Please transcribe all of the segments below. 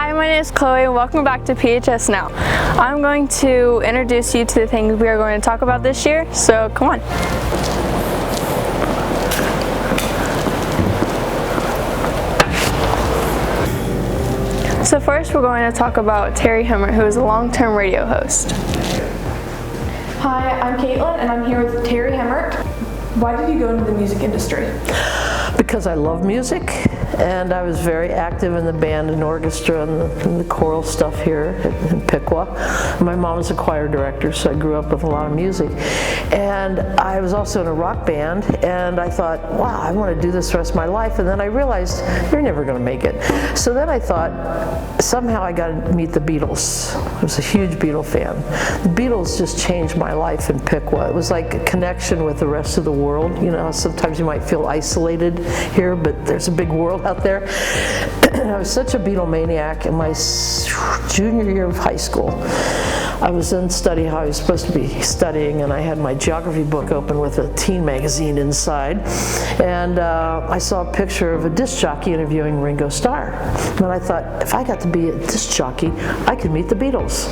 Hi, my name is Chloe and welcome back to PHS Now. I'm going to introduce you to the things we are going to talk about this year, so come on. So first we're going to talk about Terry Hemmert, who is a long-term radio host. Hi, I'm Caitlin and I'm here with Terry Hemmert. Why did you go into the music industry? Because I love music, and I was very active in the band and orchestra and the choral stuff here in Piqua. My mom was a choir director, so I grew up with a lot of music. And I was also in a rock band, and I thought, wow, I want to do this the rest of my life. And then I realized, you're never going to make it. So then I thought, somehow I got to meet the Beatles. I was a huge Beatle fan. The Beatles just changed my life in Piqua. It was like a connection with the rest of the world. You know, sometimes you might feel isolated here, but there's a big world out there. I was such a Beatlemaniac in my junior year of high school. I was in study hall. I was supposed to be studying, and I had my geography book open with a teen magazine inside, and I saw a picture of a disc jockey interviewing Ringo Starr. And I thought, if I got to be a disc jockey, I could meet the Beatles.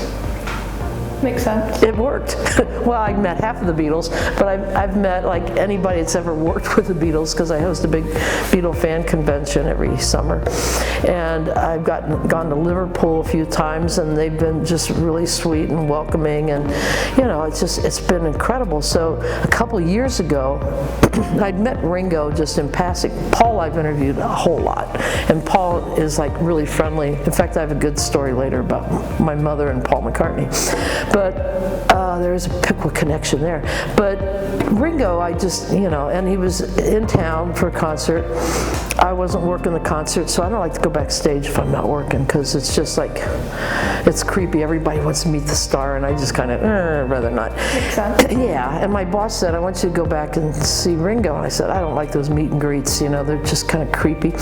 Makes sense. It worked. Well, I met half of the Beatles, but I've met like anybody that's ever worked with the Beatles, because I host a big Beatle fan convention every summer. And I've gone to Liverpool a few times, and they've been just really sweet and welcoming, and you know, it's been incredible. So a couple years ago, I'd met Ringo just in passing. Paul I've interviewed a whole lot, and Paul is like really friendly. In fact, I have a good story later about my mother and Paul McCartney. But there's a Piqua connection there. But Ringo, I just, you know, and he was in town for a concert. I wasn't working the concert, so I don't like to go backstage if I'm not working, because it's just like, it's creepy. Everybody wants to meet the star, and I just kind of, rather not. Makes sense. Yeah, and my boss said, I want you to go back and see Ringo. And I said, I don't like those meet and greets, you know, they're just kind of creepy.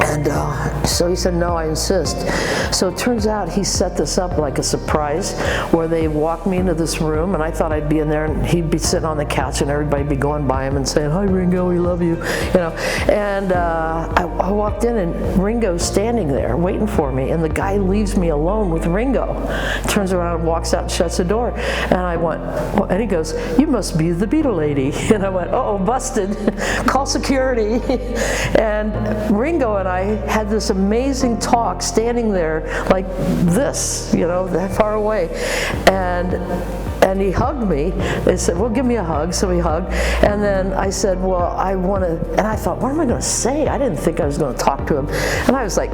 And so he said, no, I insist. So it turns out he set this up like a surprise, where they walked me into this room, and I thought I'd be in there, and he'd be sitting on the couch, and everybody'd be going by him and saying, hi Ringo, we love you, you know. And I walked in, and Ringo's standing there waiting for me, and the guy leaves me alone with Ringo. Turns around and walks out and shuts the door. And I went, well, and he goes, you must be the Beatle lady. And I went, uh-oh, busted. Call security. And Ringo and I had this amazing talk standing there like this, you know, that far away. And he hugged me. They said, well, give me a hug. So we hugged. And then I said, well, I want to, and I thought, what am I going to say? I didn't think I was going to talk to him. And I was like,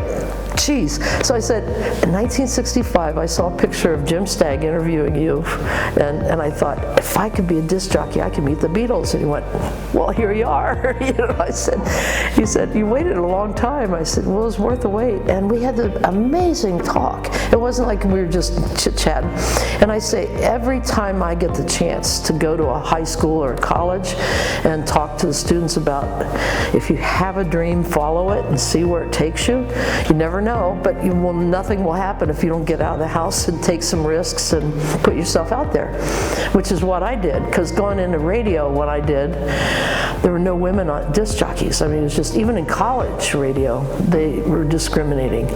geez. So I said, in 1965, I saw a picture of Jim Stagg interviewing you. And I thought, if I could be a disc jockey, I could meet the Beatles. And he went, well, here you are. You know, I said, he said, you waited a long time. I said, well, it was worth the wait. And we had an amazing talk. It wasn't like we were just chit-chatting. And I say, every time I get the chance to go to a high school or a college and talk to the students about, if you have a dream, follow it and see where it takes you. You never know, but nothing will happen if you don't get out of the house and take some risks and put yourself out there, which is what I did. Because going into radio, what I did, there were no women on disc jockeys. I mean, it was just, even in college radio, they were discriminating.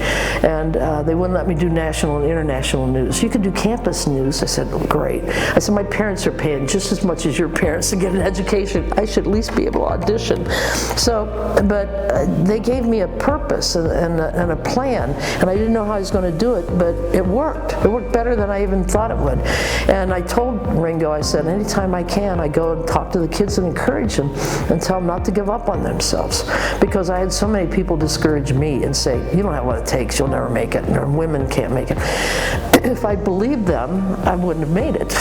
And they wouldn't let me do national and international news. You could do campus news. I said, oh, great. I said, my parents are paying just as much as your parents to get an education. I should at least be able to audition. So, but they gave me a purpose and a plan, and I didn't know how I was going to do it, but it worked. It worked better than I even thought it would. And I told Ringo, I said, anytime I can, I go and talk to the kids and encourage them and tell them not to give up on themselves. Because I had so many people discourage me and say, you don't have what it takes, you'll never make it, or women can't make it. If I believed them, I wouldn't have made it.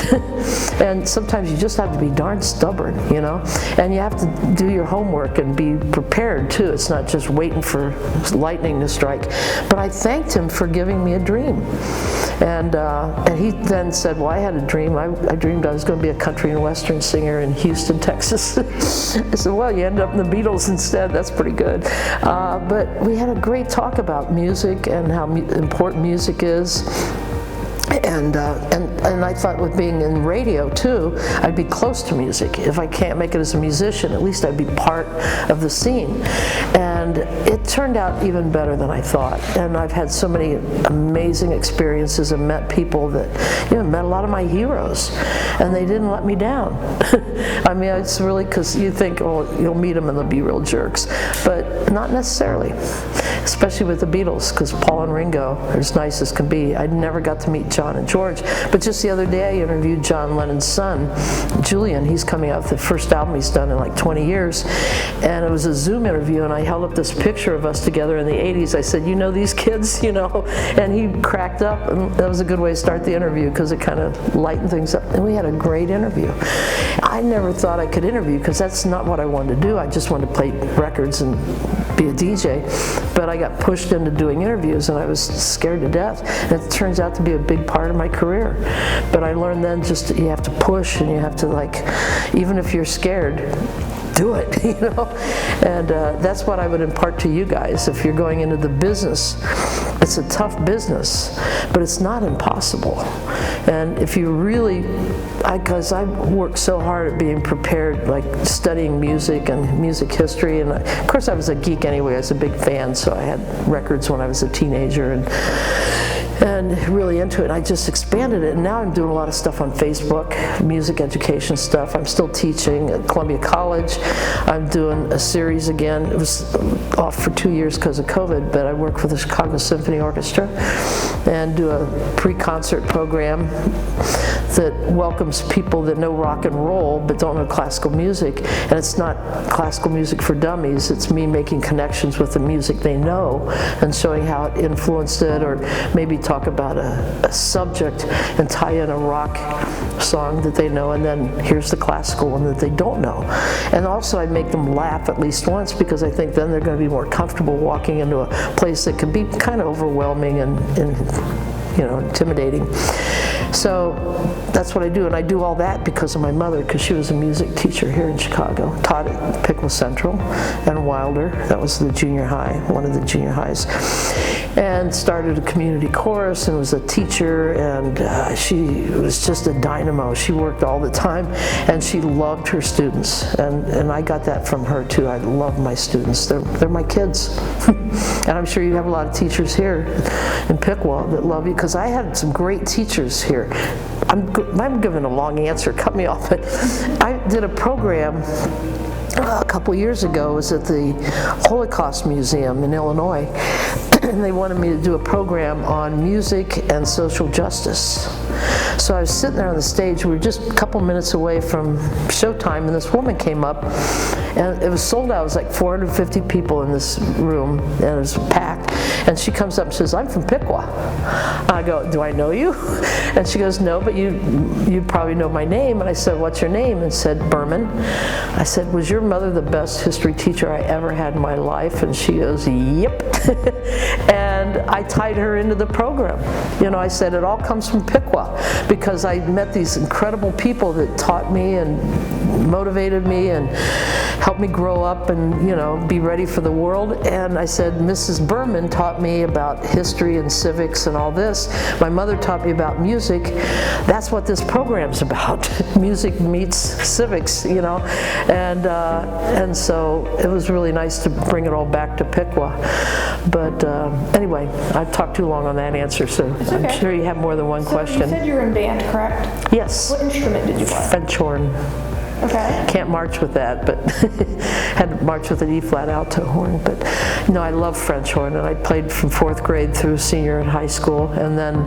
And sometimes you just have to be darn stubborn, you know? And you have to do your homework and be prepared too. It's not just waiting for lightning to strike. But I thanked him for giving me a dream. And he then said, well, I had a dream. I dreamed I was going to be a country and western singer in Houston, Texas. I said, well, you ended up in the Beatles instead. That's pretty good. But we had a great talk about music and how important music is. And I thought with being in radio too, I'd be close to music. If I can't make it as a musician, at least I'd be part of the scene. And it turned out even better than I thought. And I've had so many amazing experiences and met people that, met a lot of my heroes, and they didn't let me down. I mean, it's really, because you think, oh, you'll meet them and they'll be real jerks, but not necessarily. Especially with the Beatles, because Paul and Ringo are as nice as can be. I never got to meet John and George, but just the other day I interviewed John Lennon's son, Julian. He's coming out with the first album he's done in like 20 years, and it was a Zoom interview, and I held up this picture of us together in the 80s. I said, these kids, and he cracked up, and that was a good way to start the interview because it kind of lightened things up, and we had a great interview. I never thought I could interview because that's not what I wanted to do. I just wanted to play records and be a DJ, but I got pushed into doing interviews, and I was scared to death, and it turns out to be a big part of my career. But I learned then just you have to push, and you have to, even if you're scared, do it, and that's what I would impart to you guys. If you're going into the business, it's a tough business, but it's not impossible. And if you really, because I worked so hard at being prepared, like studying music and music history, and of course I was a geek anyway. I was a big fan, so I had records when I was a teenager, and really into it. I just expanded it, and now I'm doing a lot of stuff on Facebook, music education stuff. I'm still teaching at Columbia College. I'm doing a series again. It was off for 2 years because of COVID, but I work for the Chicago Symphony Orchestra and do a pre-concert program that welcomes people that know rock and roll but don't know classical music. And it's not classical music for dummies. It's me making connections with the music they know and showing how it influenced it, or maybe talk about a subject and tie in a rock song that they know, and then here's the classical one that they don't know. And also I make them laugh at least once, because I think then they're going to be more comfortable walking into a place that can be kind of overwhelming and intimidating. So that's what I do, and I do all that because of my mother, because she was a music teacher here in Chicago, taught at Piqua Central and Wilder. That was the junior high, one of the junior highs, and started a community chorus and was a teacher, and she was just a dynamo. She worked all the time, and she loved her students, and I got that from her too. I love my students. They're my kids. And I'm sure you have a lot of teachers here in Piqua that love you, because I had some great teachers here. I'm giving a long answer, cut me off, but I did a program a couple years ago. It was at the Holocaust Museum in Illinois, and they wanted me to do a program on music and social justice. So I was sitting there on the stage. We were just a couple minutes away from showtime, and this woman came up, and it was sold out. It was like 450 people in this room, and it was packed. And she comes up and says, "I'm from Piqua." I go, "Do I know you?" And she goes, "No, but you probably know my name." And I said, "What's your name?" And said, "Berman." I said, "Was your mother the best history teacher I ever had in my life?" And she goes, "Yep." And I tied her into the program. I said, it all comes from Piqua, because I met these incredible people that taught me and motivated me and helped me grow up and be ready for the world. And I said, Mrs. Berman taught me about history and civics and all this. My mother taught me about music. That's what this program's about. Music meets civics, and so it was really nice to bring it all back to Piqua. But anyway, I've talked too long on that answer, so okay. I'm sure you have more than one question. You said you were in band, correct? Yes. What instrument did you play? French horn. Okay. Can't march with that, but had to march with an E-flat alto horn. But I love French horn, and I played from 4th grade through senior in high school, and then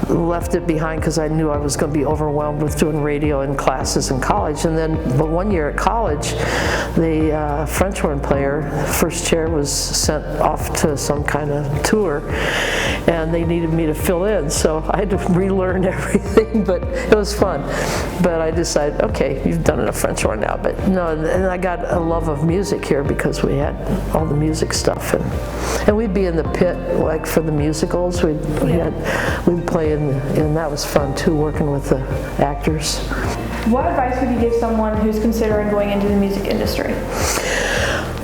left it behind because I knew I was going to be overwhelmed with doing radio and classes in college. And then, but one year at college, the French horn player, first chair, was sent off to some kind of tour, and they needed me to fill in, so I had to relearn everything, but it was fun. But I decided, okay, you've done enough French horn now. But no, and I got a love of music here because we had all the music stuff, and we'd be in the pit like for the musicals. We'd play and that was fun too, working with the actors. What advice would you give someone who's considering going into the music industry?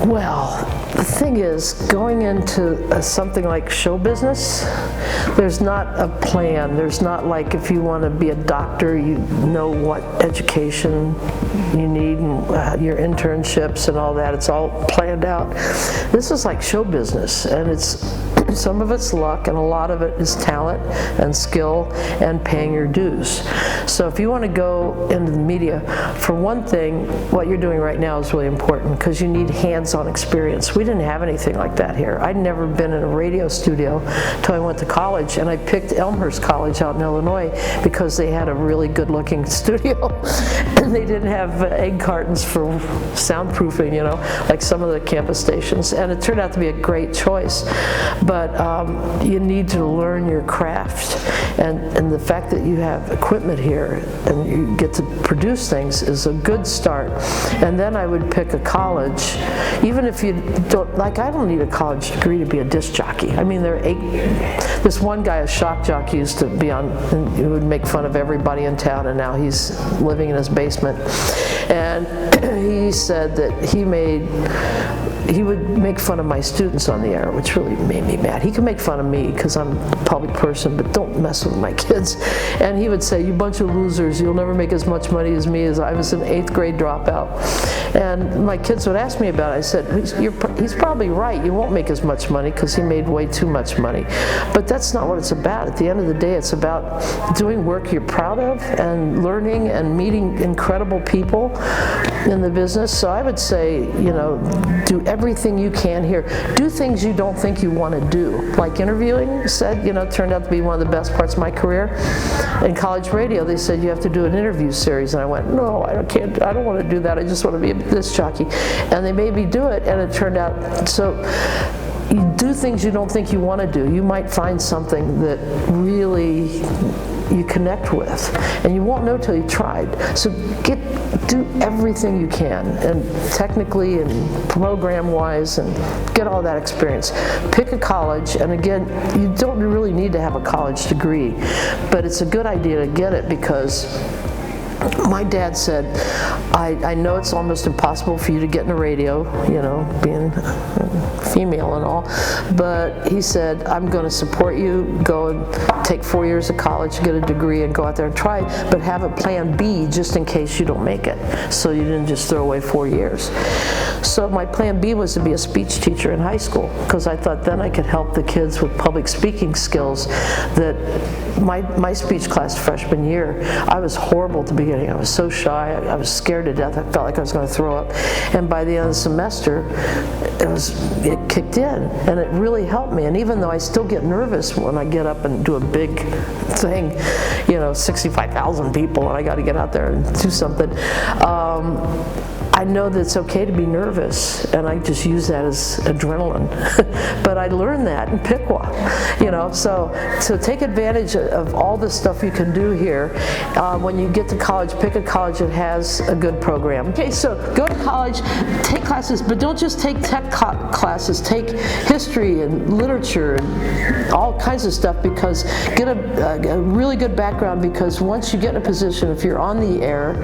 Well, the thing is, going into something like show business, there's not a plan. There's not like if you want to be a doctor, you know what education you need and your internships and all that. It's all planned out. This is like show business, and some of it's luck, and a lot of it is talent and skill and paying your dues. So if you want to go into the media, for one thing, what you're doing right now is really important because you need hands-on experience. We didn't have anything like that here. I'd never been in a radio studio till I went to college, and I picked Elmhurst College out in Illinois because they had a really good-looking studio, and they didn't have egg cartons for soundproofing, you know, like some of the campus stations, and it turned out to be a great choice. But you need to learn your craft, and the fact that you have equipment here and you get to produce things is a good start. And then I would pick a college, even if you don't, like I don't need a college degree to be a disc jockey. I mean, this one guy, a shock jockey, used to be on, and he would make fun of everybody in town, and now he's living in his basement. And he said that he would make fun of my students on the air, which really made me mad. He could make fun of me because I'm a public person, but don't mess with my kids. And he would say, "You bunch of losers, you'll never make as much money as me," as I was an 8th grade dropout. And my kids would ask me about it. I said, he's probably right. You won't make as much money because he made way too much money. But that's not what it's about. At the end of the day, it's about doing work you're proud of and learning and meeting incredible people in the business. So I would say, you know, do everything you can here. Do things you don't think you want to do. Like interviewing said, you know, turned out to be one of the best parts of my career. In college radio, they said you have to do an interview series, and I went, no, I don't want to do that. I just want to be a disc jockey. And they made me do it, and it turned out, so you do things you don't think you want to do. You might find something that really you connect with, and you won't know till you tried. So do everything you can, and technically and program-wise, and get all that experience. Pick a college, and again, you don't really need to have a college degree, but it's a good idea to get it because my dad said, I know it's almost impossible for you to get in the radio, you know, being female and all, but he said, I'm going to support you, go and take 4 years of college, get a degree, and go out there and try, but have a plan B just in case you don't make it, so you didn't just throw away 4 years. So my plan B was to be a speech teacher in high school, because I thought then I could help the kids with public speaking skills. That my speech class freshman year, I was horrible at the beginning. I was so shy, I was scared to death, I felt like I was going to throw up. And by the end of the semester, it kicked in, and it really helped me. And even though I still get nervous when I get up and do a big thing, you know, 65,000 people, and I got to get out there and do something, I know that it's okay to be nervous, and I just use that as adrenaline. But I learned that in Piqua, you know, so take advantage of all the stuff you can do here. When you get to college, pick a college that has a good program. Okay, so go to college, take classes, but don't just take tech classes, take history and literature and all kinds of stuff, because get a really good background, because once you get in a position, if you're on the air,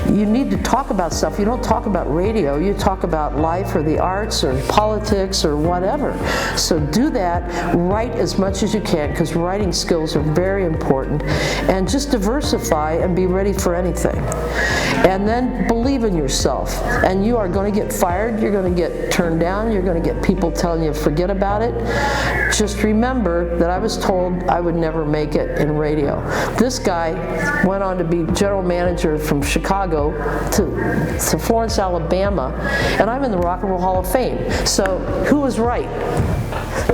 you need to talk about stuff. You don't talk about radio, you talk about life or the arts or politics or whatever. So do that, write as much as you can, because writing skills are very important, and just diversify and be ready for anything. And then believe in yourself, and you are going to get fired, you're going to get turned down, you're going to get people telling you forget about it. Just remember that I was told I would never make it in radio. This guy went on to be general manager from Chicago to Florence, Alabama, and I'm in the Rock and Roll Hall of Fame. So who was right?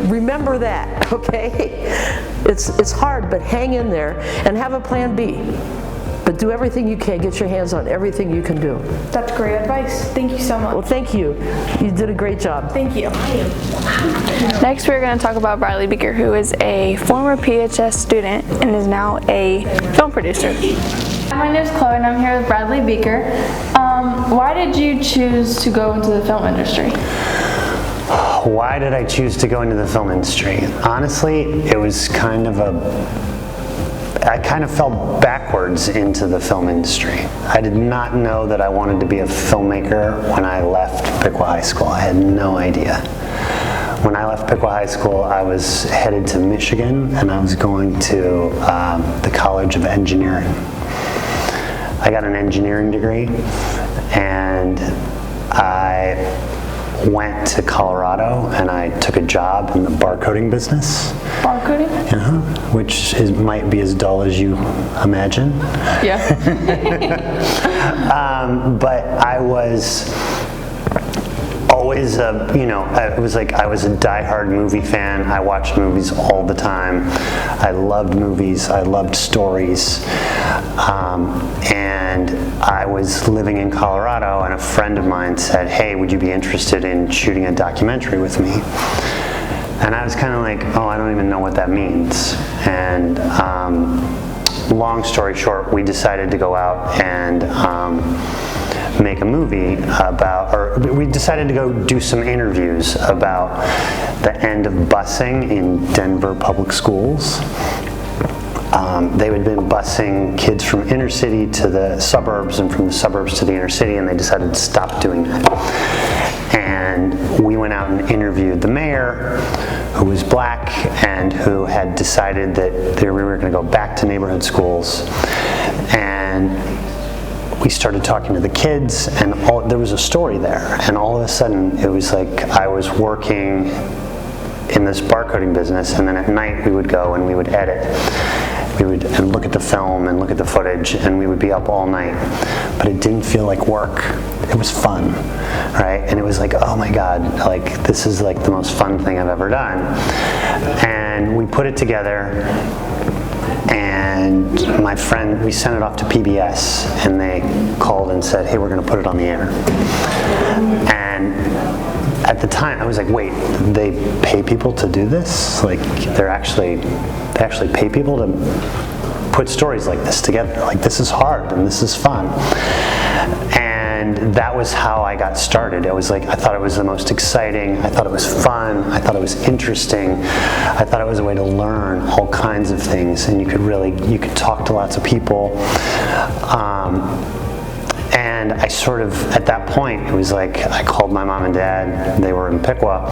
Remember that, okay? It's hard, but hang in there and have a plan B. But do everything you can. Get your hands on everything you can do. That's great advice. Thank you so much. Well, thank you. You did a great job. Thank you. Next, we're going to talk about Bradley Beaker, who is a former PHS student and is now a film producer. My name is Chloe, and I'm here with Bradley Beaker. Why did you choose to go into the film industry? Why did I choose to go into the film industry? Honestly, it was I kind of fell backwards into the film industry. I did not know that I wanted to be a filmmaker when I left Piqua High School. I had no idea. when I left Piqua High School, I was headed to Michigan, and I was going to the College of Engineering. I got an engineering degree, and I went to Colorado, and I took a job in the barcoding business. Barcoding? Which might be as dull as you imagine. Yeah. But I was always I was a diehard movie fan. I watched movies all the time. I loved movies. I loved stories. And I was living in Colorado, and a friend of mine said, "Hey, would you be interested in shooting a documentary with me?" And I was kind of like, "Oh, I don't even know what that means." And long story short, we decided to go out and make a movie we decided to go do some interviews about the end of busing in Denver public schools. They had been busing kids from inner city to the suburbs and from the suburbs to the inner city, and they decided to stop doing that. And we went out and interviewed the mayor, who was black and who had decided that we were going to go back to neighborhood schools. And we started talking to the kids, and there was a story there. And all of a sudden, it was like I was working in this barcoding business, and then at night we would go and we would edit. We would look at the film and look at the footage, and we would be up all night. But it didn't feel like work. It was fun, right? And it was like, oh my God, like this is like the most fun thing I've ever done. And we put it together, and my friend, we sent it off to PBS, and they called and said, "Hey, we're going to put it on the air." And at the time, I was like, "Wait, they pay people to do this? Like, they actually pay people to put stories like this together? Like, this is hard and this is fun." And that was how I got started. It was like, I thought it was the most exciting. I thought it was fun. I thought it was interesting. I thought it was a way to learn all kinds of things, and you could talk to lots of people. And I sort of, at that point, it was like, I called my mom and dad. They were in Piqua,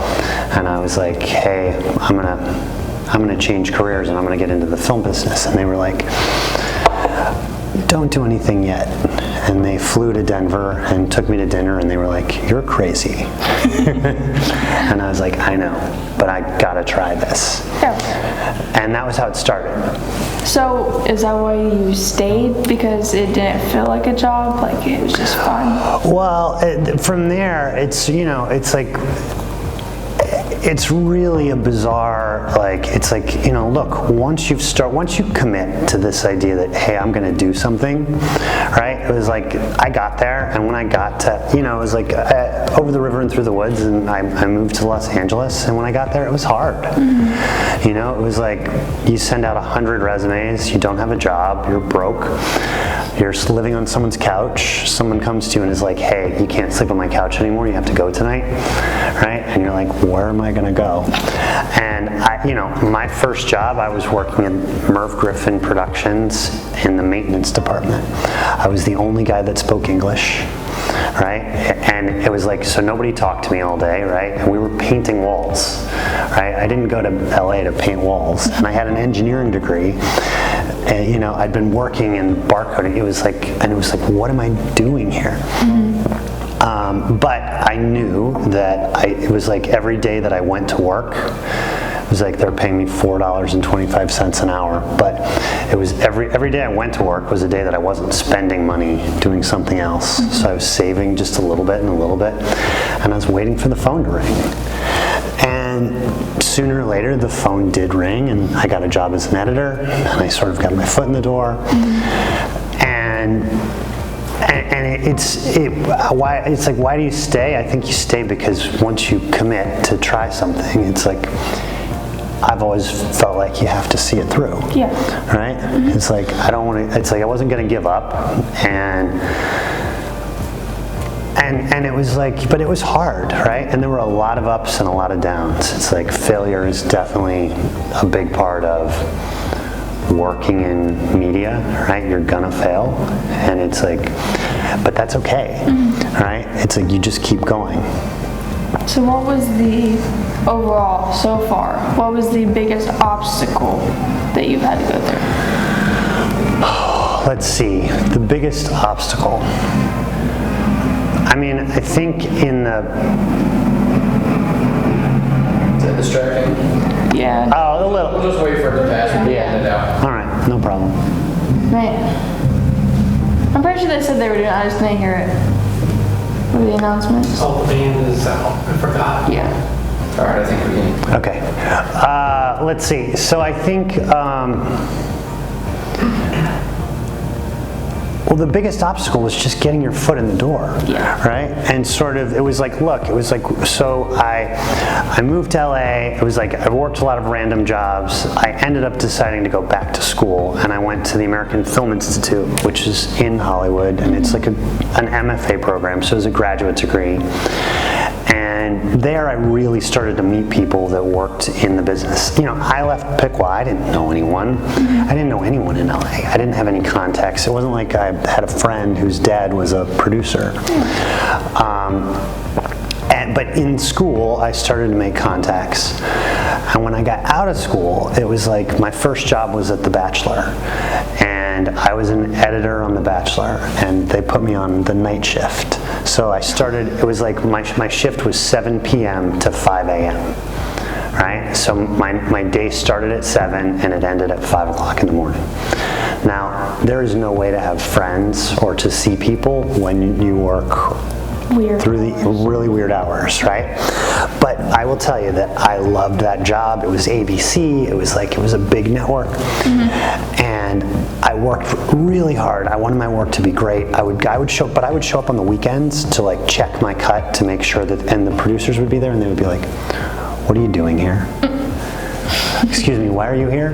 and I was like, "Hey, I'm gonna change careers, and I'm gonna get into the film business." And they were like, "Don't do anything yet." And they flew to Denver and took me to dinner, and they were like, "You're crazy." And I was like, "I know, but I gotta try this." Yeah. And that was how it started. So is that why you stayed? Because it didn't feel like a job? Like it was just fun? Well, from there, it's like, it's really a bizarre, it's like, look, once you commit to this idea that, hey, I'm going to do something, right? It was like, I got there, and when I got to, it was like over the river and through the woods, and I moved to Los Angeles, and when I got there, it was hard. Mm-hmm. It was like, you send out 100 resumes, you don't have a job, you're broke, you're living on someone's couch, someone comes to you and is like, "Hey, you can't sleep on my couch anymore, you have to go tonight," right? And you're like, where am I going to go? And my first job, I was working in Merv Griffin Productions in the maintenance department. I was the only guy that spoke English, right? And it was like, so nobody talked to me all day, right? And we were painting walls, right? I didn't go to LA to paint walls, and I had an engineering degree. And, I'd been working in barcoding. It was like, what am I doing here? Mm-hmm. But I knew that it was like every day that I went to work, it was like they're paying me $4.25 an hour. But it was every day I went to work was a day that I wasn't spending money doing something else. Mm-hmm. So I was saving just a little bit and a little bit, and I was waiting for the phone to ring. And sooner or later, the phone did ring, and I got a job as an editor, and I sort of got my foot in the door. Mm-hmm. And it's like, why do you stay? I think you stay because once you commit to try something, it's like, I've always felt like you have to see it through. Yeah. Right? Mm-hmm. It's like, I wasn't going to give up, and it was like, but it was hard, right? And there were a lot of ups and a lot of downs. It's like, failure is definitely a big part of working in media, right? You're gonna fail, and it's like, but that's okay, mm-hmm. right? It's like, you just keep going. So what was the overall so far? What was the biggest obstacle that you've had to go through? Let's see, the biggest obstacle. I mean, I think in the... Is that distracting? Yeah. Oh, a little. We'll just wait for it to pass and Yeah. end it out. All right, no problem. Man. I'm pretty sure they said they were doing it. I just didn't hear it. What are the announcements? Oh, the band is out. I forgot. Yeah. All right, I think we can. Okay. Let's see. So I think, well, the biggest obstacle was just getting your foot in the door, Yeah. right? And sort of, it was like, look, it was like, so I moved to LA. It was like, I worked a lot of random jobs. I ended up deciding to go back to school, and I went to the American Film Institute, which is in Hollywood, and it's like an MFA program, so it's a graduate degree. And there I really started to meet people that worked in the business. You know, I left Piqua, I didn't know anyone. I didn't know anyone in LA. I didn't have any contacts. It wasn't like I had a friend whose dad was a producer. But in school, I started to make contacts. And when I got out of school, it was like my first job was at The Bachelor. And I was an editor on The Bachelor, and they put me on the night shift. So I started, it was like my shift was 7 p.m. to 5 a.m. Right? So my day started at 7 and it ended at 5 o'clock in the morning. Now, there is no way to have friends or to see people when you work through the really weird hours, right? But I will tell you that I loved that job. It was ABC. It was a big network. And I worked really hard. I wanted my work to be great. I would show up on the weekends to like check my cut to make sure that, and the producers would be there and they would be like, "What are you doing here? Excuse me, why are you here?"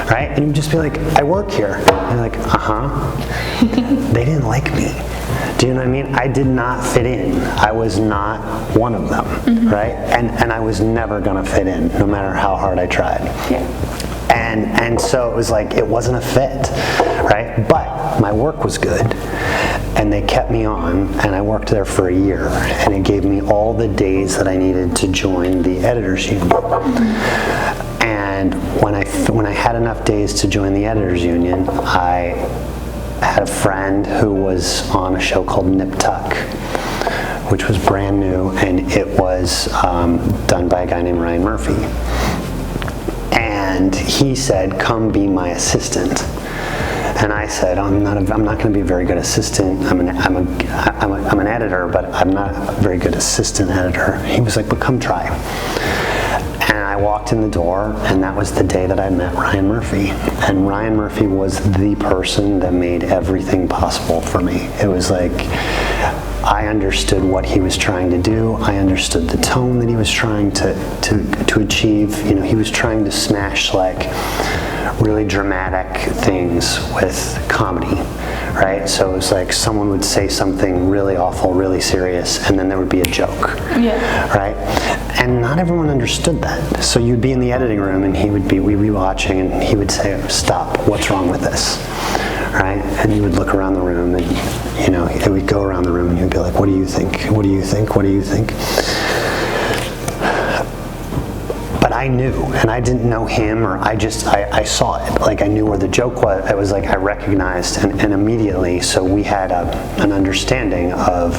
Right? And you'd just be like, "I work here." And you're like, "Uh-huh." They didn't like me. Do you know what I mean? I did not fit in. I was not one of them, right? And I was never gonna fit in, no matter how hard I tried. Yeah. And so it was like, it wasn't a fit, right? But my work was good, and they kept me on, and I worked there for a year, and it gave me all the days that I needed to join the editors union. And when I had enough days to join the editors union, I had a friend who was on a show called Nip Tuck, which was brand new, and it was done by a guy named Ryan Murphy. And he said, "Come be my assistant." And I said, I'm not going to be a very good assistant. I'm an editor, but I'm not a very good assistant editor. He was like, "But come try." And I walked in the door, and that was the day that I met Ryan Murphy. And Ryan Murphy was the person that made everything possible for me. It was like, I understood what he was trying to do. I understood the tone that he was trying to achieve. You know, he was trying to smash like really dramatic things with comedy, right? So it was like someone would say something really awful, really serious, and then there would be a joke, right? And not everyone understood that. So you'd be in the editing room, and we'd be watching, and he would say, "Stop, what's wrong with this?" Right? And he would look around the room, and he would go around the room, and he'd be like, "What do you think? What do you think? What do you think?" But I knew, and I didn't know him, or I saw it. Like, I knew where the joke was. It was like I recognized, and immediately, so we had an understanding of,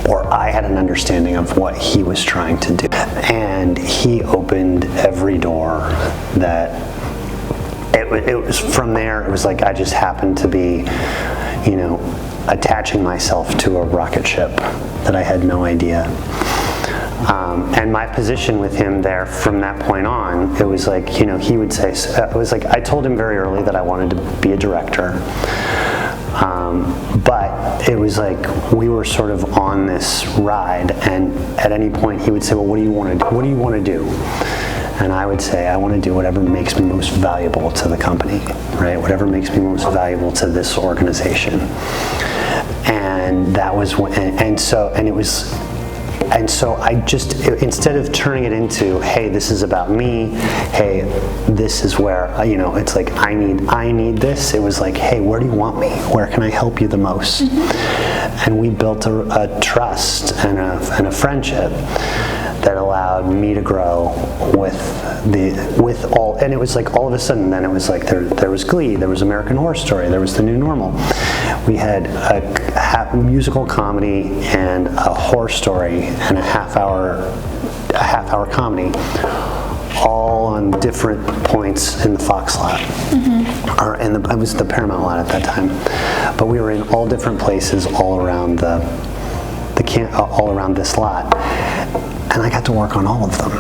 or I had an understanding of what he was trying to do. And he opened every door that, it was from there, it was like I just happened to be, attaching myself to a rocket ship that I had no idea. And my position with him there from that point on, it was like, he would say, it was like, I told him very early that I wanted to be a director. But it was like, we were sort of on this ride, and at any point he would say, "Well, what do you want to do? What do you want to do?" And I would say, "I want to do whatever makes me most valuable to the company, right? Whatever makes me most valuable to this organization." And that was when, and it was and so I just, instead of turning it into, hey, this is about me, hey, this is where, it's like, I need this, it was like, hey, where do you want me? Where can I help you the most? And we built a trust and a friendship that allowed me to grow with all, and it was like all of a sudden then it was like there was Glee, there was American Horror Story, there was The New Normal. We had a musical comedy and a horror story and a half hour comedy, all on different points in the Fox lot. Or it was the Paramount lot at that time. But we were in all different places all around all around this lot. And I got to work on all of them.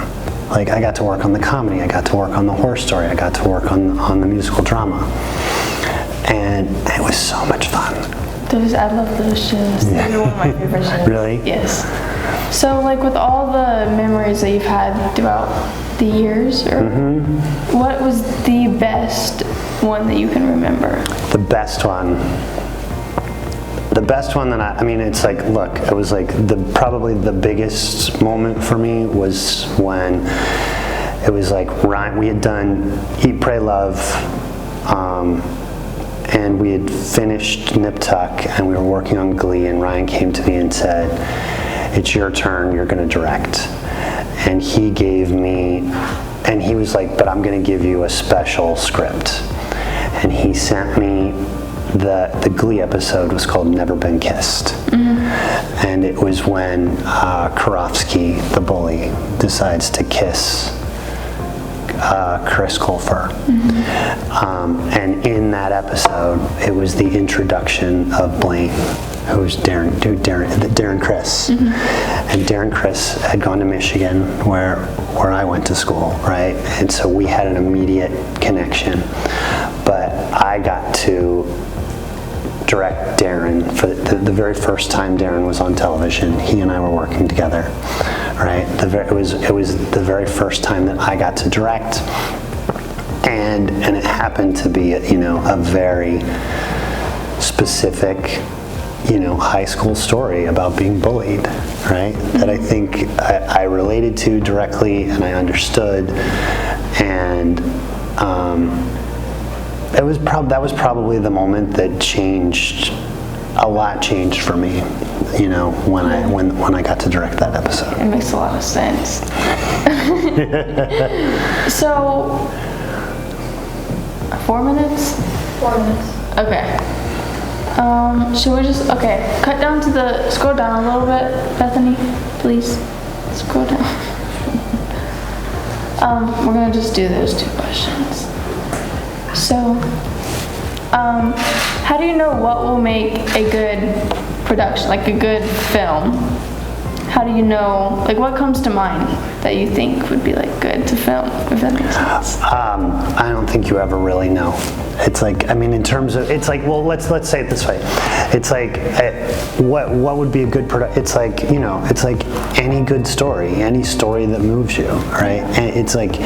Like, I got to work on the comedy, I got to work on the horror story, I got to work on the musical drama. And it was so much fun. I love those shows. They're one of my favorite shows. Really? Yes. So, like, with all the memories that you've had throughout the years, what was the best one that you can remember? The best one that I mean, it's like, look, it was like probably the biggest moment for me was when it was like Ryan, we had done Eat, Pray, Love, and we had finished Nip Tuck, and we were working on Glee, and Ryan came to me and said, it's your turn, you're going to direct. And he gave me, and he was like, but I'm going to give you a special script. And he sent me, the Glee episode was called Never Been Kissed. And it was when Karofsky, the bully, decides to kiss Chris Colfer. And in that episode, it was the introduction of Blaine, who's Darren Criss. And Darren Criss had gone to Michigan, where I went to school, right? And so we had an immediate connection. But I got to direct Darren for the very first time Darren was on television. He and I were working together, right? It was the very first time that I got to direct, and it happened to be a very specific high school story about being bullied, right? That I think I related to directly and I understood, and that was probably the moment that changed for me, when I got to direct that episode. It makes a lot of sense. So, 4 minutes? 4 minutes. Okay. Should we just, scroll down a little bit, Bethany, please. Scroll down. We're gonna just do those 2 questions. So, how do you know what will make a good production, like a good film? How do you know, like, what comes to mind that you think would be like good to film, if that makes sense? I don't think you ever really know. It's like, I mean, in terms of, it's like, well, let's say it this way. It's like, what would be a good production? It's like, it's like any good story, any story that moves you, right? And it's like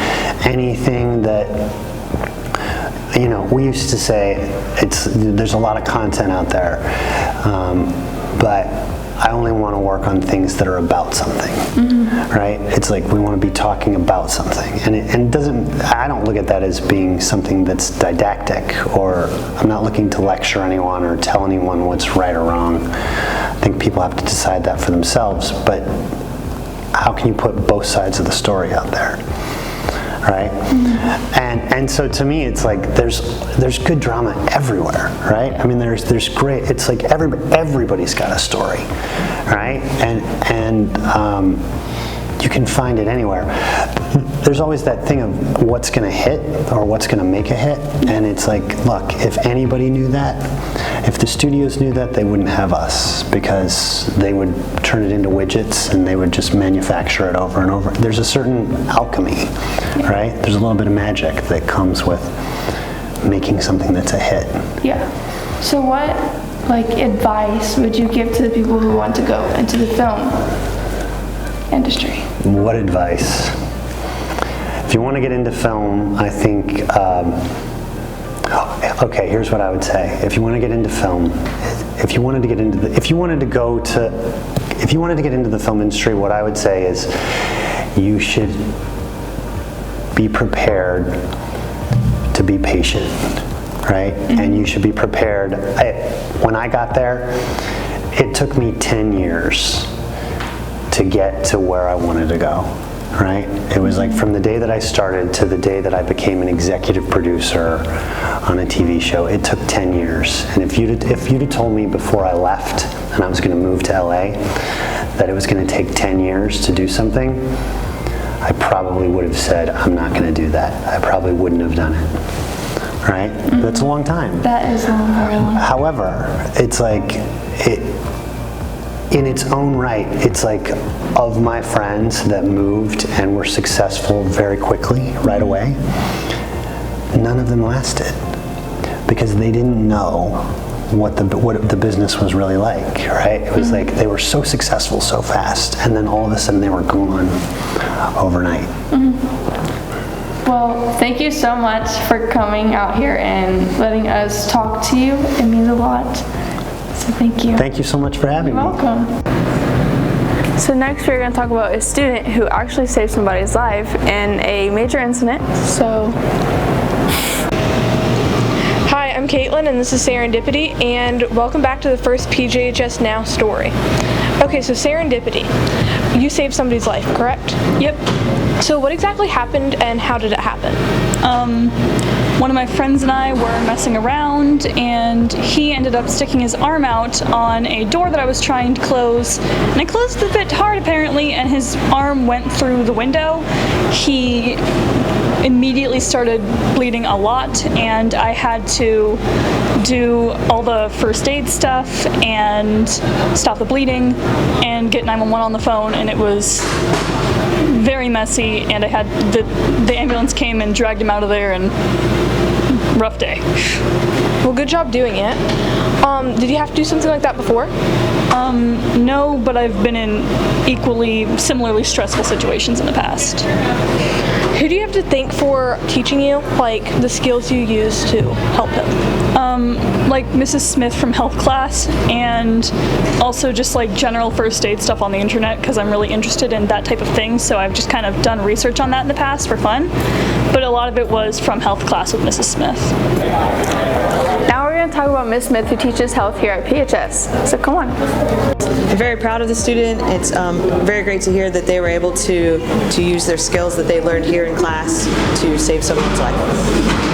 anything that, we used to say there's a lot of content out there, but I only want to work on things that are about something, right? It's like we want to be talking about something, and it doesn't. I don't look at that as being something that's didactic, or I'm not looking to lecture anyone or tell anyone what's right or wrong. I think people have to decide that for themselves. But how can you put both sides of the story out there? Right? And so to me, it's like there's good drama everywhere, right? I mean, there's great. It's like everybody's got a story, right? And you can find it anywhere. There's always that thing of what's going to hit or what's going to make a hit, and it's like, look, if anybody knew that, if the studios knew that, they wouldn't have us, because they would turn it into widgets and they would just manufacture it over and over. There's a certain alchemy, right? There's a little bit of magic that comes with making something that's a hit. Yeah. So what, advice would you give to the people who want to go into the film industry? What advice? If you want to get into film, I think, okay, here's what I would say. If you want to get into film, if you wanted to go to if you wanted to get into the film industry, what I would say is you should be prepared to be patient, right? And you should be prepared. When I got there, it took me 10 years to get to where I wanted to go, right? It was like from the day that I started to the day that I became an executive producer on a TV show, it took 10 years. And if you'd have told me before I left and I was going to move to LA that it was going to take 10 years to do something, I probably would have said, I'm not going to do that. I probably wouldn't have done it, right? That's a long time. That is long, very long. However, it's like, in its own right, it's like of my friends that moved and were successful very quickly, right away, none of them lasted because they didn't know what the business was really like, right? It was like they were so successful so fast, and then all of a sudden they were gone overnight. Well, thank you so much for coming out here and letting us talk to you. It means a lot. So thank you. Thank you so much for having me. You're welcome. So next we're going to talk about a student who actually saved somebody's life in a major incident. So Hi, I'm Caitlin, and this is Serendipity, and welcome back to the first PHS Now story. Okay, so Serendipity. You saved somebody's life, correct? Yep. So what exactly happened, and how did it happen? One of my friends and I were messing around, and he ended up sticking his arm out on a door that I was trying to close, and I closed it a bit hard apparently, and his arm went through the window. He immediately started bleeding a lot, and I had to do all the first aid stuff and stop the bleeding and get 911 on the phone, and it was very messy, and I had the ambulance came and dragged him out of there, and rough day. Well, good job doing it. Did you have to do something like that before? No, but I've been in similarly stressful situations in the past. Who do you have to thank for teaching you, like, the skills you use to help him? Like Mrs. Smith from health class, and also just like general first aid stuff on the internet, because I'm really interested in that type of thing, so I've just kind of done research on that in the past for fun, but a lot of it was from health class with Mrs. Smith. now we're going to talk about Miss Smith, who teaches health here at PHS. So come on. I'm very proud of the student. It's very great to hear that they were able to use their skills that they learned here in class to save someone's life.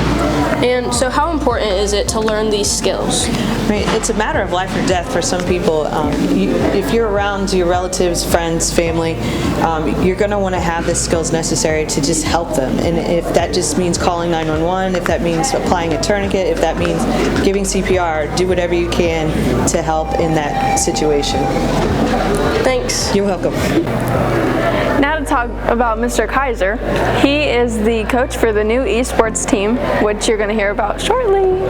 And so how important is it to learn these skills? I mean, it's a matter of life or death for some people. If you're around your relatives, friends, family, you're going to want to have the skills necessary to just help them. And if that just means calling 911, if that means applying a tourniquet, if that means giving CPR, do whatever you can to help in that situation. Thanks. You're welcome. Now to talk about Mr. Kaiser. He is the coach for the new esports team, which you're going to hear about shortly.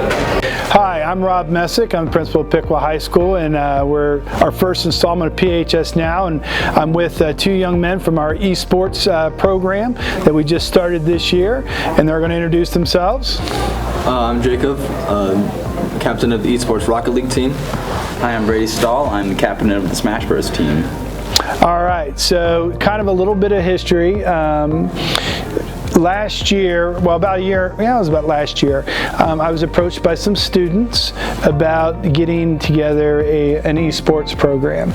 Hi, I'm Rob Messick. I'm the principal of Piqua High School, and we're our first installment of PHS Now, and I'm with two young men from our esports program that we just started this year, and they're going to introduce themselves. I'm Jacob, captain of the esports Rocket League team. Hi, I'm Brady Stahl. I'm the captain of the Smash Bros team. All right, so kind of a little bit of history. Last year, well, about a year, yeah, it was about last year, I was approached by some students about getting together an esports program,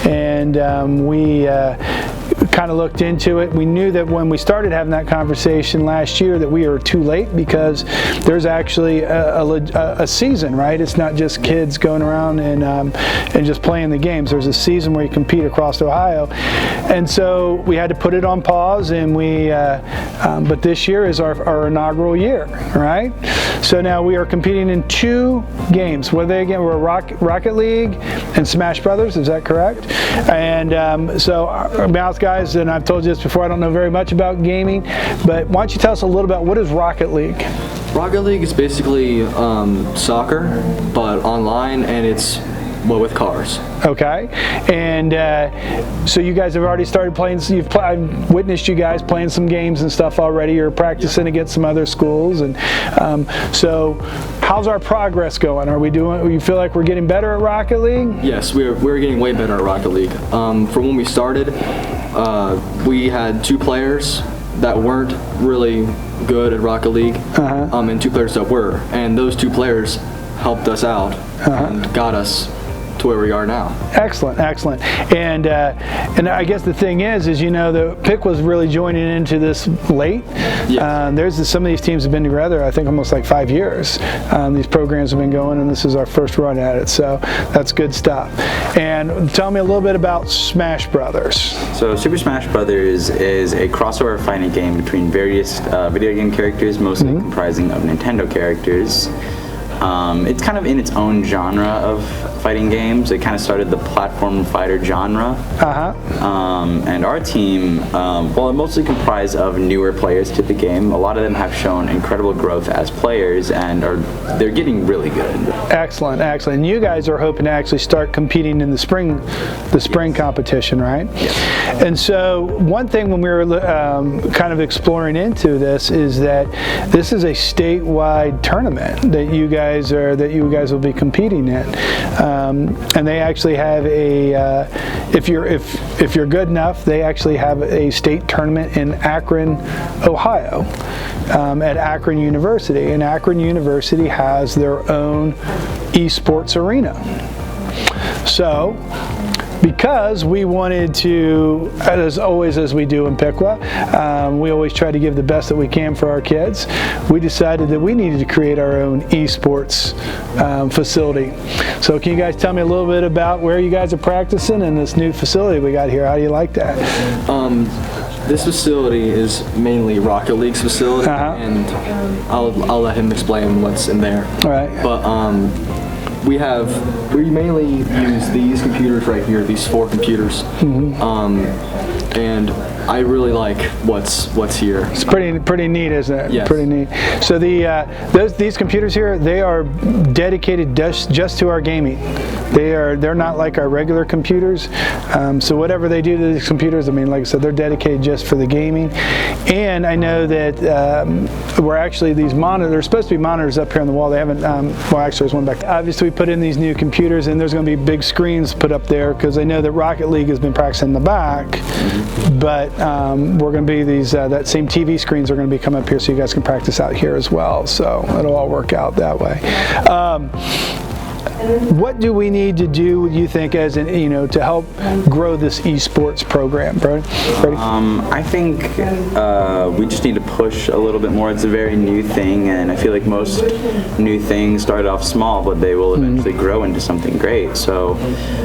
and we kind of looked into it. We knew that when we started having that conversation last year that we were too late, because there's actually a season, right? It's not just kids going around and just playing the games. There's a season where you compete across Ohio, and so we had to put it on pause, and but this year is our inaugural year, right? So now we are competing in 2 games. What are they again? We're Rocket League and Smash Brothers, is that correct? And so our mouse guys, and I've told you this before, I don't know very much about gaming, but why don't you tell us a little about what is Rocket League? Rocket League is basically soccer, but online, and it's well, with cars. Okay, and so you guys have already started playing. So I've witnessed you guys playing some games and stuff already. You're practicing against some other schools, and so how's our progress going? Are we doing? You feel like we're getting better at Rocket League? Yes, we're getting way better at Rocket League. From when we started, we had 2 players that weren't really good at Rocket League, and 2 players that were, and those 2 players helped us out and got us to where we are now. Excellent, excellent. And I guess the thing is the PIC was really joining into this late. Yes. Some of these teams have been together, I think, almost like 5 years. These programs have been going, and this is our first run at it. So that's good stuff. And tell me a little bit about Smash Brothers. So Super Smash Brothers is a crossover fighting game between various video game characters, mostly comprising of Nintendo characters. It's kind of in its own genre of fighting games. It kind of started the platform fighter genre. And our team, well, it mostly comprised of newer players to the game. A lot of them have shown incredible growth as players, and they're getting really good. Excellent, excellent. And you guys are hoping to actually start competing in the spring competition, right? Yes. And so one thing when we were kind of exploring into this is that this is a statewide tournament that you guys will be competing in. And they actually have if you're good enough, they actually have a state tournament in Akron, Ohio, at Akron University. And Akron University has their own esports arena. So, because we wanted to, as always as we do in PICWA, we always try to give the best that we can for our kids. We decided that we needed to create our own esports facility. So can you guys tell me a little bit about where you guys are practicing in this new facility we got here? How do you like that? This facility is mainly Rocket League's facility, and I'll let him explain what's in there. All right. But we mainly use these computers right here, these 4 computers, and I really like what's here. It's pretty neat, isn't it? Yes. Pretty neat. So these computers here, they are dedicated just to our gaming. They're not like our regular computers. So whatever they do to these computers, I mean, like I said, they're dedicated just for the gaming. And I know that we're actually these monitors. There's supposed to be monitors up here on the wall. They haven't. Well, actually, there's one back there. Obviously, we put in these new computers, and there's going to be big screens put up there because I know that Rocket League has been practicing in the back, but we're going to be these that same TV screens are going to be coming up here, so you guys can practice out here as well. So it'll all work out that way. What do we need to do, you think, as to help grow this esports program, Brody? I think we just need to push a little bit more. It's a very new thing, and I feel like most new things start off small, but they will eventually grow into something great. So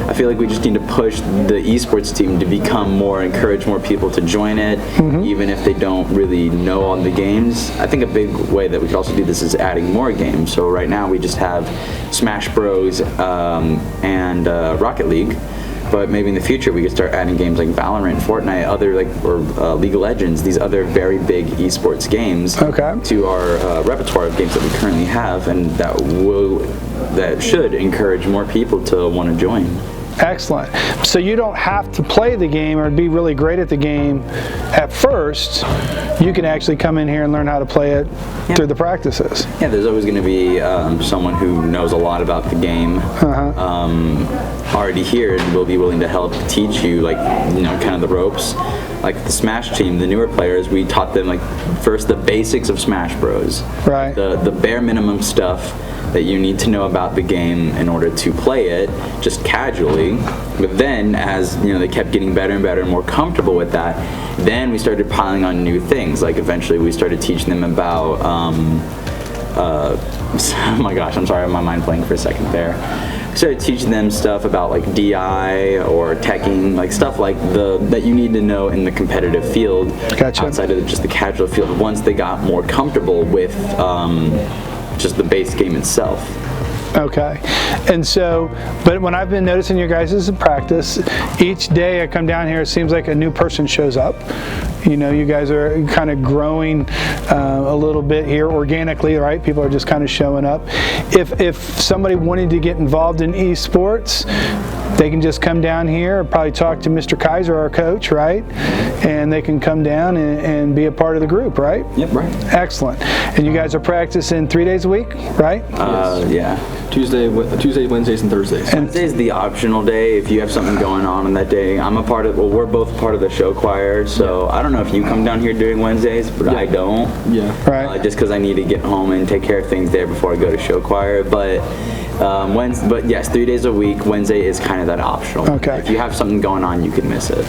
I feel like we just need to push the esports team to become more, encourage more people to join it, even if they don't really know all the games. I think a big way that we could also do this is adding more games. So right now we just have Smash Bros. And Rocket League, but maybe in the future we could start adding games like Valorant, Fortnite, or League of Legends, these other very big esports games to our repertoire of games that we currently have, and that should encourage more people to want to join. Excellent. So you don't have to play the game or be really great at the game at first. You can actually come in here and learn how to play it through the practices. Yeah, there's always going to be someone who knows a lot about the game already here and will be willing to help teach you, kind of the ropes. Like the Smash team, the newer players, we taught them first the basics of Smash Bros. Right. The bare minimum stuff that you need to know about the game in order to play it, just casually. But then, as they kept getting better and better and more comfortable with that, then we started piling on new things. Like eventually, we started teaching them about. Oh my gosh, I'm sorry, my mind blank for a second there. We started teaching them stuff about DI or teching, stuff that you need to know in the competitive field. Gotcha. Outside of just the casual field. Once they got more comfortable with just the base game itself. Okay. And so, but when I've been noticing your guys' practice, each day I come down here, it seems like a new person shows up. You know, you guys are kind of growing a little bit here organically, right? People are just kind of showing up. If somebody wanted to get involved in esports, they can just come down here, probably talk to Mr. Kaiser, our coach, right? And they can come down and be a part of the group, right? Yep, right. Excellent. And you guys are practicing 3 days a week, right? Yeah. Tuesday, Wednesdays, and Thursdays. And Wednesday's the optional day if you have something going on that day. We're both part of the show choir, so I don't know if you come down here during Wednesdays, but I don't. Yeah. Right. Just because I need to get home and take care of things there before I go to show choir. But yes, 3 days a week. Wednesday is kind of that optional. Okay. If you have something going on, you can miss it.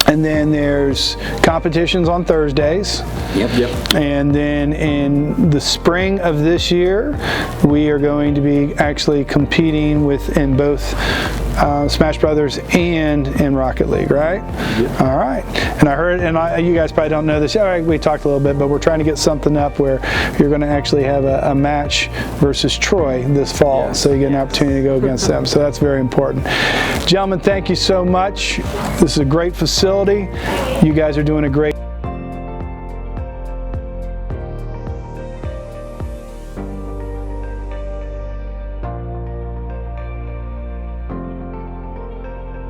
And then there's competitions on Thursdays. Yep. And then in the spring of this year, we are going to be actually competing in both Smash Brothers and in Rocket League, right? Yep. All right. And I heard, you guys probably don't know this. Yeah, we talked a little bit, but we're trying to get something up where you're going to actually have a match versus Troy this fall, so you get an opportunity to go against them. So that's very important. Gentlemen, thank you so much. This is a great facility. You guys are doing a great.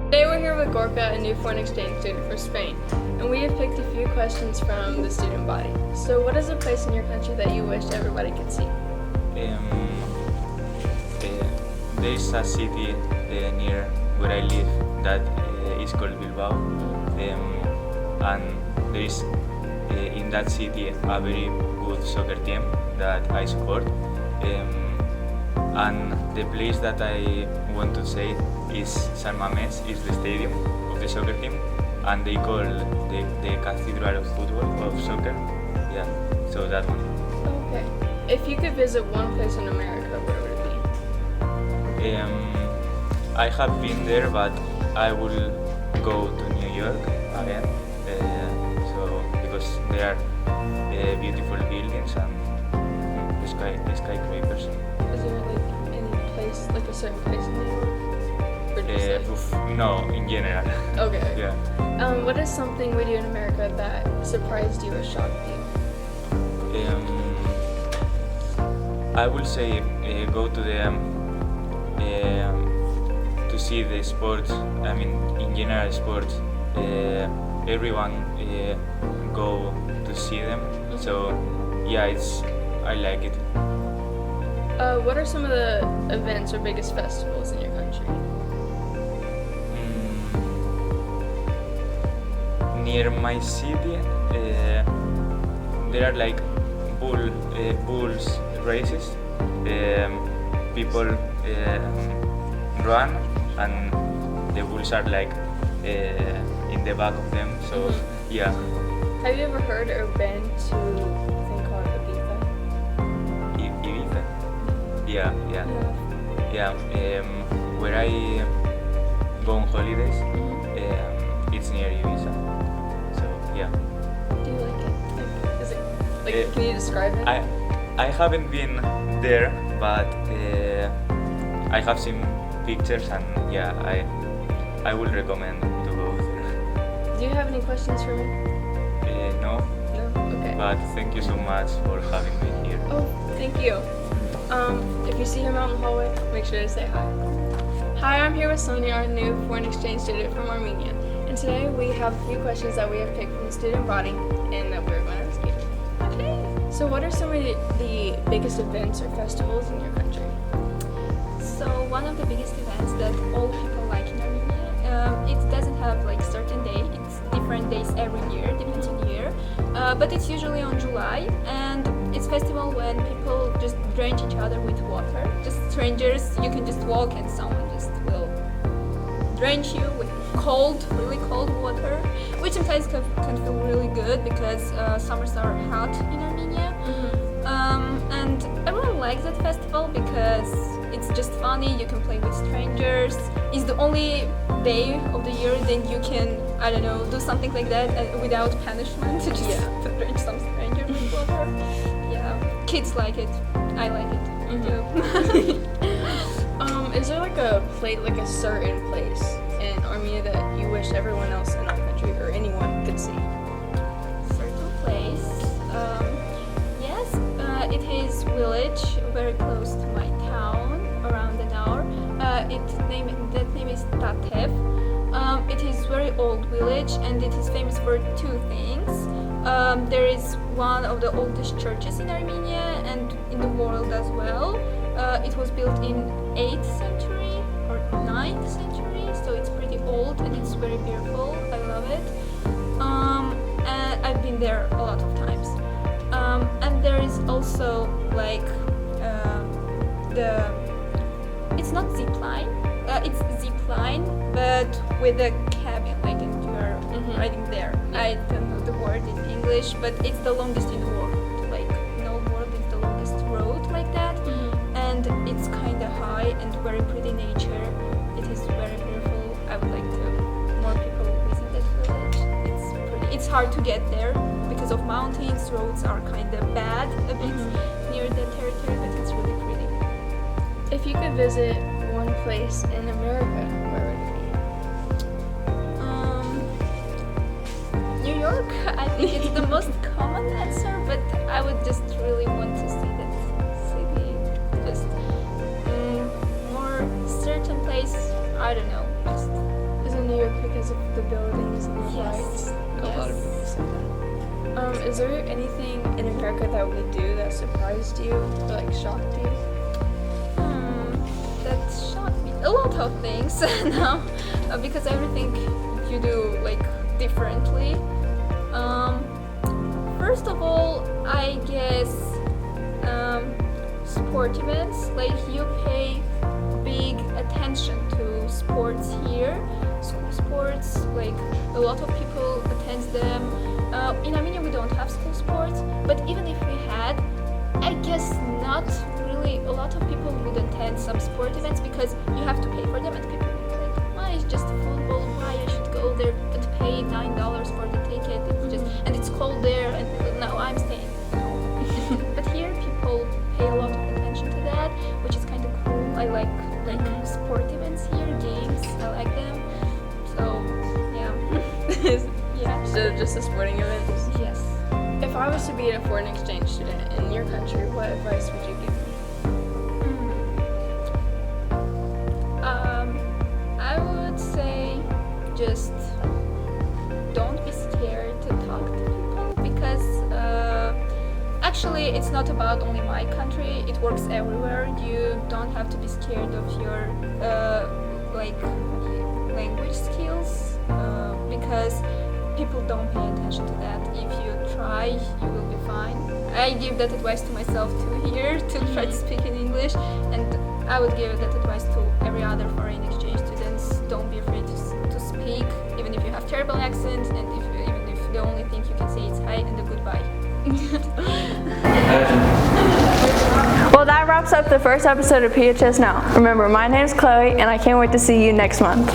Today we're here with Gorka, a new foreign exchange student from Spain, and we have picked a few questions from the student body. So what is a place in your country that you wish everybody could see? There is a city near where I live that is called Bilbao, and there is in that city a very good soccer team that I support. And the place that I want to say is San Mamés, is the stadium of the soccer team, and they call the Cathedral of Football, of soccer. Yeah, so that one. Okay. If you could visit one place in America, where would it be? I have been there, but I will go to New York again. Because there are beautiful buildings and skyscrapers. Is there any place, like a certain place in New York? No, in general. Okay. Yeah. What is something we do in America that surprised you or shocked you? I will say go to the to see the sports. I mean, in general sports, everyone go to see them. So yeah, I like it. What are some of the events or biggest festivals in your country? Near my city, there are like bulls races. People run, and the bulls are like in the back of them. So yeah. Have you ever heard or been to a thing called Ibiza? Ibiza? Yeah. Where I go on holidays, it's near Ibiza. So yeah. Do you like it? Is it like? Can you describe it? I haven't been there, but I have seen pictures, and yeah, I would recommend to go there. Do you have any questions for me? No. No? Okay. But thank you so much for having me here. Oh, thank you. If you see him out in the hallway, make sure to say hi. Hi, I'm here with Sonia, our new foreign exchange student from Armenia. And today we have a few questions that we have picked from the student body and that we're going to ask you. Okay. So what are some of the biggest events or festivals in your country? So one of the biggest events that all people like in Armenia, it doesn't have like certain day, it's different days every year, depends on the year, but it's usually on July, and it's festival when people just drench each other with water, just strangers, you can just walk and someone just will drench you with cold, really cold water, which sometimes can feel really good because summers are hot in Armenia. And I really like that festival because it's just funny, you can play with strangers. It's the only day of the year that you can, I don't know, do something like that without punishment, just to drench some stranger with water. Yeah, kids like it, I like it too. Is there like a certain place in Armenia that you wish everyone else in our country or anyone could see? Ratev. It is very old village and it is famous for two things. There is one of the oldest churches in Armenia and in the world as well. It was built in 8th century or 9th century, so it's pretty old and it's very beautiful. I love it. And I've been there a lot of times. And there is also like it's not zip line. It's zip line, but with a cabin, like you're riding there. I don't know the word in English, but it's the longest in the world. Like no world is the longest road like that, and it's kind of high and very pretty nature. It is very beautiful. I would like to more people visit that village. It's pretty. It's hard to get there because of mountains. Roads are kind of bad a bit near the territory, but it's really pretty. If you could visit one place in America, where would it be? New York, I think it's the most common answer, but I would just really want to see that city. Just more certain place, I don't know. Just Isn't New York because of the buildings and the lights? A lot of people say that. Is there anything in America that we do that surprised you or like shocked you? That shocked me. A lot of things now, because everything you do like differently. First of all, I guess sport events. Like you pay big attention to sports here. School sports, like a lot of people attend them. In Armenia, we don't have school sports, but even if we had, I guess not really. A lot of people would attend some sport events because you have to pay for them, and people would be like, "Why it's just football? Why I should go there and pay $9 for the ticket? It's just and it's cold there." And people, no, I'm staying. But here, people pay a lot of attention to that, which is kind of cool. I like sport events here, games. I like them. So yeah, yeah. So just the sporting events? Yes. If I was to be a foreign exchange student in your country, what advice would you give me? I would say just don't be scared to talk to people because actually it's not about only my country, it works everywhere. You don't have to be scared of your like language skills because people don't pay attention to that. If you try, you will be fine. I give that advice to myself too here to try to speak in English, and I would give that advice to every other foreign exchange students. Don't be afraid to speak, even if you have terrible accents, and even if the only thing you can say is hi and a goodbye. Well, that wraps up the first episode of PHS Now. Remember, my name's Chloe, and I can't wait to see you next month.